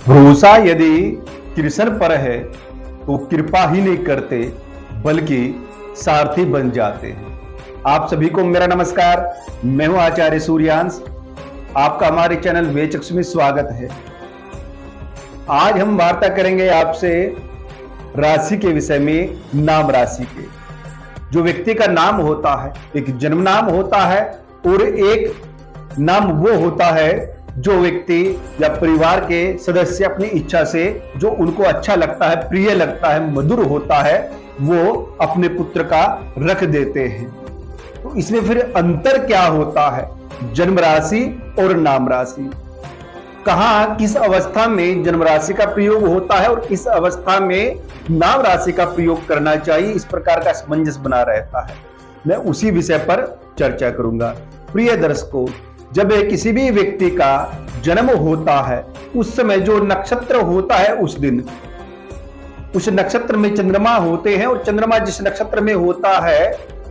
भरोसा यदि कृष्ण पर है तो कृपा ही नहीं करते बल्कि सारथी बन जाते हैं। आप सभी को मेरा नमस्कार। मैं हूं आचार्य सूर्यांश। आपका हमारे चैनल वेचक्ष में स्वागत है। आज हम वार्ता करेंगे आपसे राशि के विषय में, नाम राशि के। जो व्यक्ति का नाम होता है, एक जन्म नाम होता है और एक नाम वो होता है जो व्यक्ति या परिवार के सदस्य अपनी इच्छा से जो उनको अच्छा लगता है, प्रिय लगता है, मधुर होता है, वो अपने पुत्र का रख देते हैं। तो इसमें फिर अंतर क्या होता है जन्म राशि और नाम राशि? कहां किस अवस्था में जन्म राशि का प्रयोग होता है और किस अवस्था में नाम राशि का प्रयोग करना चाहिए, इस प्रकार का असमंजस बना रहता है। मैं उसी विषय पर चर्चा करूंगा। प्रिय दर्शकों, जब किसी भी व्यक्ति का जन्म होता है, उस समय जो नक्षत्र होता है, उस दिन उस नक्षत्र में चंद्रमा होते हैं और चंद्रमा जिस नक्षत्र में होता है,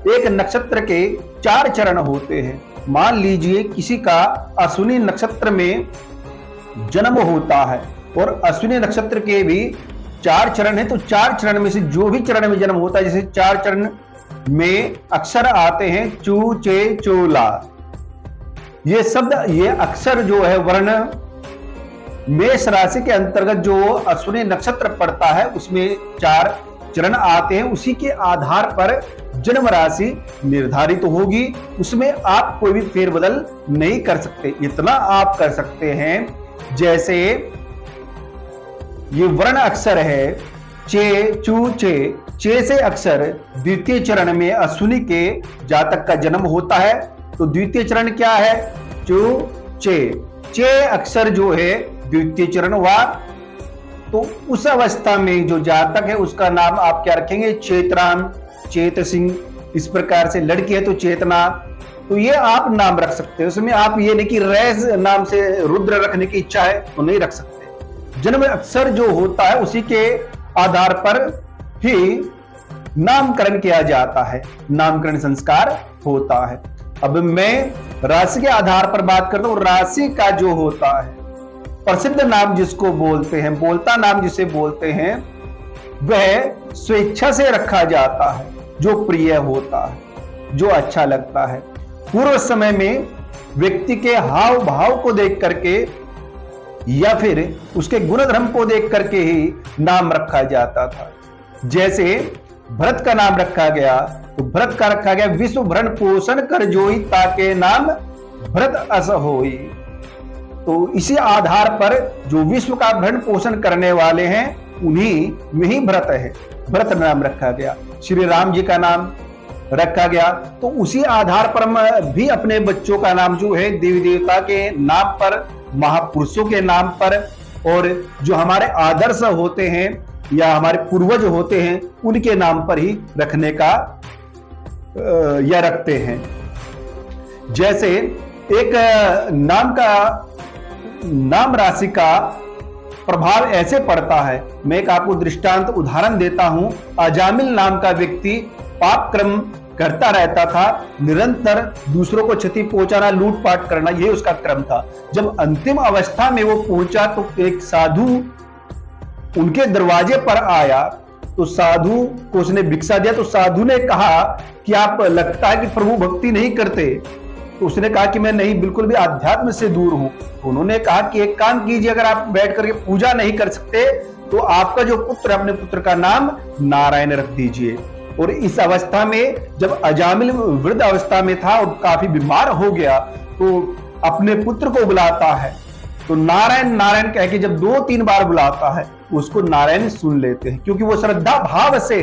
एक नक्षत्र के 4 चरण होते हैं। मान लीजिए किसी का अश्विनी नक्षत्र में जन्म होता है और अश्विनी नक्षत्र के भी 4 चरण है, तो 4 चरण में से जो भी चरण में जन्म होता है, जैसे 4 चरण में अक्षर आते हैं चू, चे, चोला, ये शब्द, ये अक्षर जो है वर्ण मेष राशि के अंतर्गत जो अश्विनी नक्षत्र पड़ता है उसमें 4 चरण आते हैं। उसी के आधार पर जन्म राशि निर्धारित होगी। उसमें आप कोई भी फेरबदल नहीं कर सकते। इतना आप कर सकते हैं, जैसे ये वर्ण अक्षर है चे, चू, चे से अक्षर द्वितीय चरण में अश्विनी के जातक का जन्म होता है, तो द्वितीय चरण क्या है? चू, चे अक्षर जो है द्वितीय चरण हुआ। तो उस अवस्था में जो जातक है उसका नाम आप क्या रखेंगे? चेतराम, चेत सिंह। इस प्रकार से लड़की है तो चेतना, तो ये आप नाम रख सकते हैं। उसमें आप ये नहीं कि रैस नाम से रुद्र रखने की इच्छा है तो नहीं रख सकते। जन्म अक्षर जो होता है उसी के आधार पर ही नामकरण किया जाता है, नामकरण संस्कार होता है। अब मैं राशि के आधार पर बात करता हूं। राशि का जो होता है, प्रसिद्ध नाम जिसको बोलते हैं, बोलता नाम जिसे बोलते हैं, वह स्वेच्छा से रखा जाता है, जो प्रिय होता है, जो अच्छा लगता है। पूर्व समय में व्यक्ति के हाव भाव को देख करके या फिर उसके गुण धर्म को देख करके ही नाम रखा जाता था। जैसे भरत का नाम रखा गया, तो भरत का रखा गया विश्व भरण पोषण कर जोई ताके नाम भरत अस होई। तो इसी आधार पर जो विश्व का भरण पोषण करने वाले हैं उन्हीं में ही भरत है, भरत नाम रखा गया। श्री राम जी का नाम रखा गया, तो उसी आधार पर हम भी अपने बच्चों का नाम जो है देवी देवता के नाम पर, महापुरुषों के नाम पर, और जो हमारे आदर्श होते हैं या हमारे पूर्वज होते हैं उनके नाम पर ही रखने का या रखते हैं। जैसे एक नाम राशि का प्रभाव ऐसे पड़ता है। मैं एक आपको दृष्टांत उदाहरण देता हूं। अजामिल नाम का व्यक्ति पाप कर्म करता रहता था, निरंतर दूसरों को क्षति पहुंचाना, लूटपाट करना, यही उसका क्रम था। जब अंतिम अवस्था में वो पहुंचा तो एक साधु उनके दरवाजे पर आया, तो साधु को उसने भिक्षा दिया। तो साधु ने कहा कि आप लगता है कि प्रभु भक्ति नहीं करते। तो उसने कहा कि मैं नहीं, बिल्कुल भी आध्यात्म से दूर हूं। उन्होंने कहा कि एक काम कीजिए, अगर आप बैठ करके पूजा नहीं कर सकते तो आपका जो पुत्र है, अपने पुत्र का नाम नारायण रख दीजिए। और इस अवस्था में जब अजामिल वृद्ध अवस्था में था और काफी बीमार हो गया, तो अपने पुत्र को बुलाता है, तो नारायण नारायण कह के जब 2-3 बार बुलाता है, उसको नारायण सुन लेते हैं, क्योंकि वो श्रद्धा भाव से,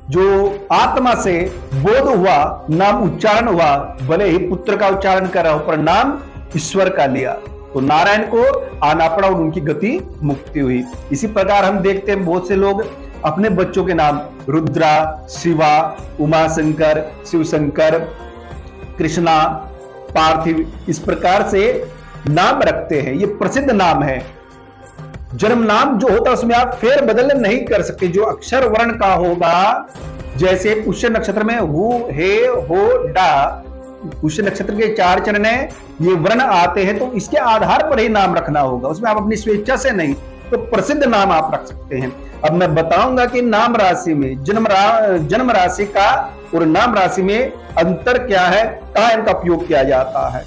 जो आत्मा से बोध हुआ, नाम उच्चारण हुआ, भले ही पुत्र का उच्चारण कर रहा हो पर नाम ईश्वर का लिया, तो नारायण को आना पड़ा और उनकी गति मुक्ति हुई। इसी प्रकार हम देखते हैं बहुत से लोग अपने बच्चों के नाम रुद्रा, शिवा, उमा शंकर, शिव शंकर, कृष्णा, पार्थिव, इस प्रकार से नाम रखते हैं। ये प्रसिद्ध नाम है। जन्म नाम जो होता है उसमें आप फेर बदल नहीं कर सकते। जो अक्षर वर्ण का होगा, जैसे पुष्य नक्षत्र में हु, हे, हो, डा, पुष्य नक्षत्र के 4 चरण है, ये वर्ण आते हैं तो इसके आधार पर ही नाम रखना होगा, उसमें आप अपनी स्वेच्छा से नहीं, तो प्रसिद्ध नाम आप रख सकते हैं। अब मैं बताऊंगा कि नाम राशि में जन्म राशि का और नाम राशि में अंतर क्या है, कहां इनका उपयोग किया जाता है।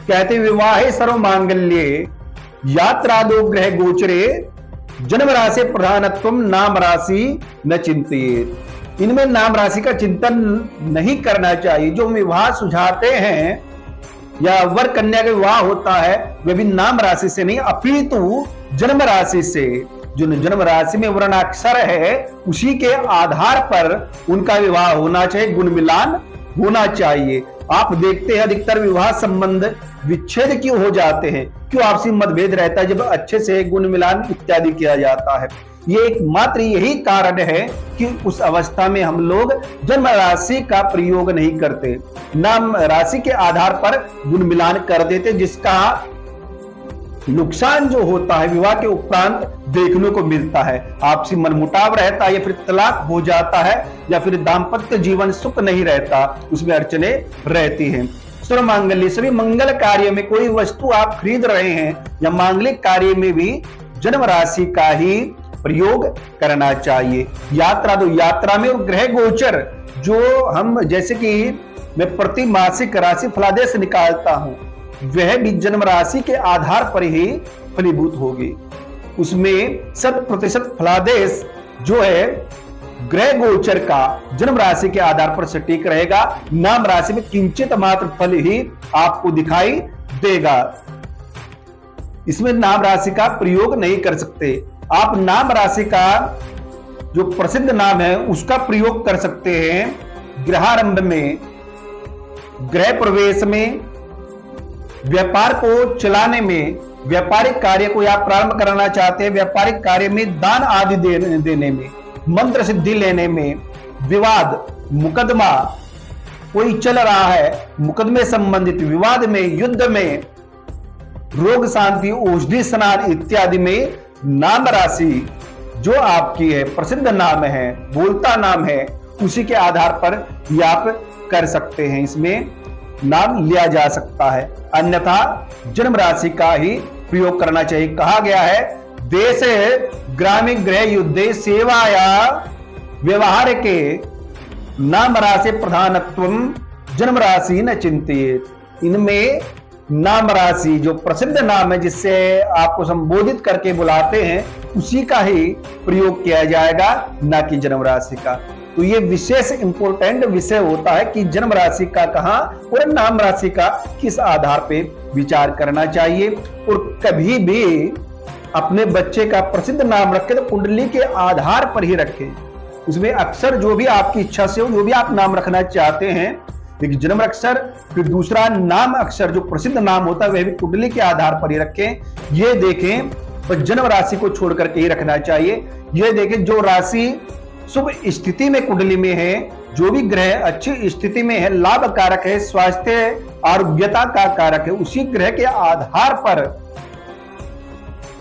कहते विवाहे सर्व मांगल्ये यात्रादो ग्रह गोचरे जन्म राशि प्रधानत्व नाम राशि न चिंतित। इनमें नाम राशि का चिंतन नहीं करना चाहिए। जो विवाह सुझाते हैं या वर कन्या का विवाह होता है वह भी नाम राशि से नहीं अपितु जन्म राशि से, जो जन्म राशि में वर्णाक्षर है उसी के आधार पर उनका विवाह होना चाहिए, गुण मिलान होना चाहिए। आप देखते हैं अधिकतर विवाह संबंध विच्छेद क्यों हो जाते हैं, क्यों आपसी मतभेद रहता है, जब अच्छे से गुण मिलान इत्यादि किया जाता है। ये एकमात्र यही कारण है कि उस अवस्था में हम लोग जन्म राशि का प्रयोग नहीं करते, नाम राशि के आधार पर गुण मिलान कर देते, जिसका नुकसान जो होता है विवाह के उपरांत देखने को मिलता है। आपसी मनमुटाव रहता है या फिर तलाक हो जाता है या फिर दाम्पत्य जीवन सुख नहीं रहता, उसमें अड़चने रहती हैं। सर्व मांगल्य सभी मंगल कार्य में कोई वस्तु आप खरीद रहे हैं या मांगलिक कार्य में भी जन्म राशि का ही प्रयोग करना चाहिए। यात्रा दो, यात्रा में और ग्रह गोचर जो हम जैसे कि मैं प्रति मासिक राशि फलादेश निकालता हूं वह भी जन्म राशि के आधार पर ही फलीभूत होगी। उसमें 100% फलादेश जो है ग्रह गोचर का जन्म राशि के आधार पर सटीक रहेगा। नाम राशि में किंचित मात्र फल ही आपको दिखाई देगा। इसमें नाम राशि का प्रयोग नहीं कर सकते। आप नाम राशि का जो प्रसिद्ध नाम है उसका प्रयोग कर सकते हैं गृहारंभ में, गृह प्रवेश में, व्यापार को चलाने में, व्यापारिक कार्य को आप प्रारंभ करना चाहते हैं, व्यापारिक कार्य में दान आदि देने में, मंत्र सिद्धि लेने में, विवाद मुकदमा कोई चल रहा है, मुकदमे संबंधित विवाद में, युद्ध में, रोग शांति, औषधि स्नान इत्यादि में नाम राशि जो आपकी है, प्रसिद्ध नाम है, बोलता नाम है, उसी के आधार पर ये आप कर सकते हैं, इसमें नाम लिया जा सकता है। अन्यथा जन्म राशि का ही प्रयोग करना चाहिए। कहा गया है देश ग्रामीण गृह युद्ध सेवाया व्यवहार के नाम राशि प्रधानत्व जन्म राशि न चिंतित। इनमें नाम राशि जो प्रसिद्ध नाम है जिससे आपको संबोधित करके बुलाते हैं उसी का ही प्रयोग किया जाएगा, ना कि जन्म राशि का। तो ये विशेष इंपॉर्टेंट विषय होता है कि जन्म राशि का कहां और नाम राशि का किस आधार पे विचार करना चाहिए। और कभी भी अपने बच्चे का प्रसिद्ध नाम रखें तो कुंडली के आधार पर ही रखें। उसमें अक्षर जो भी आपकी इच्छा से हो, जो भी आप नाम रखना चाहते हैं, लेकिन जन्म अक्षर फिर दूसरा नाम अक्षर जो प्रसिद्ध नाम होता है वह भी कुंडली के आधार पर ही रखें। ये देखें, बस जन्म राशि को छोड़ करके ही रखना चाहिए। ये देखें जो राशि शुभ स्थिति में कुंडली में है, जो भी ग्रह अच्छी स्थिति में है, लाभ कारक है, स्वास्थ्य आरोग्यता का कारक है, उसी ग्रह के आधार पर,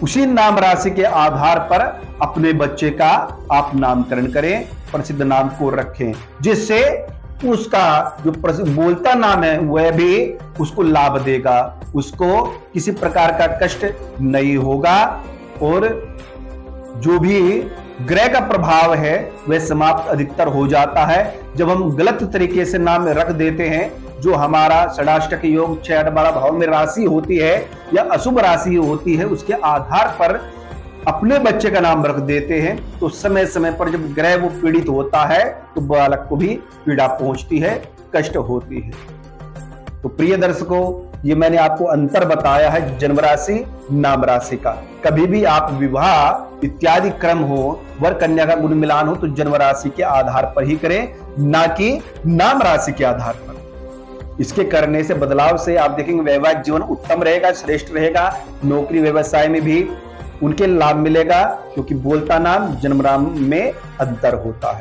उसी नाम राशि के आधार पर अपने बच्चे का आप नामकरण करें, प्रसिद्ध नाम को रखें, जिससे उसका जो बोलता नाम है वह भी उसको लाभ देगा, उसको किसी प्रकार का कष्ट नहीं होगा और जो भी ग्रह का प्रभाव है वह समाप्त अधिकतर हो जाता है। जब हम गलत तरीके से नाम रख देते हैं, जो हमारा षडाष्टक योग 6 12 भाव में राशि होती है या अशुभ राशि होती है, उसके आधार पर अपने बच्चे का नाम रख देते हैं, तो समय समय पर जब ग्रह वो पीड़ित होता है तो बालक को भी पीड़ा पहुंचती है, कष्ट होती है। तो प्रिय दर्शकों, ये मैंने आपको अंतर बताया है जन्म राशि नाम राशि का। कभी भी आप विवाह इत्यादि क्रम हो, वर कन्या का गुण मिलान हो, तो जन्म राशि के आधार पर ही करें, ना कि नाम राशि के आधार पर। इसके करने से, बदलाव से आप देखेंगे वैवाहिक जीवन उत्तम रहेगा, श्रेष्ठ रहेगा, नौकरी व्यवसाय में भी उनके लाभ मिलेगा, क्योंकि बोलता नाम जन्म नाम में अंतर होता है।